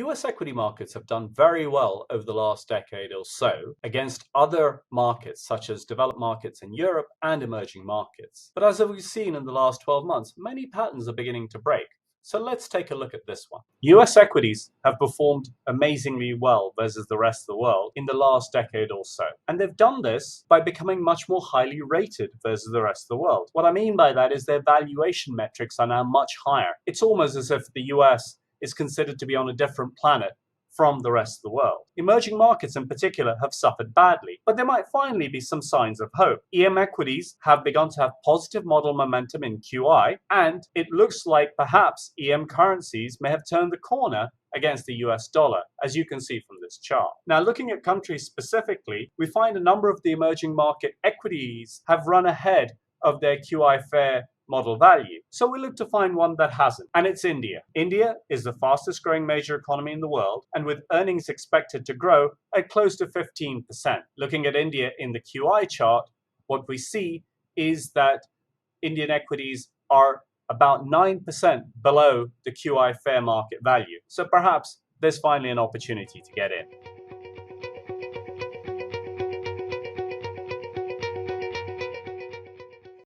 US equity markets have done very well over the last decade or so against other markets, such as developed markets in Europe and emerging markets. But as we've seen in the last 12 months, many patterns are beginning to break. So let's take a look at this one. US equities have performed amazingly well versus the rest of the world in the last decade or so. And they've done this by becoming much more highly rated versus the rest of the world. What I mean by that is their valuation metrics are now much higher. It's almost as if the US is considered to be on a different planet from the rest of the world. Emerging markets in particular have suffered badly, but there might finally be some signs of hope. EM equities have begun to have positive model momentum in QI, and it looks like perhaps EM currencies may have turned the corner against the US dollar, as you can see from this chart. Now, looking at countries specifically, we find a number of the emerging market equities have run ahead of their QI fair model value. So we look to find one that hasn't, and it's India. India is the fastest growing major economy in the world, and with earnings expected to grow at close to 15%. Looking at India in the QI chart, what we see is that Indian equities are about 9% below the QI fair market value. So perhaps there's finally an opportunity to get in.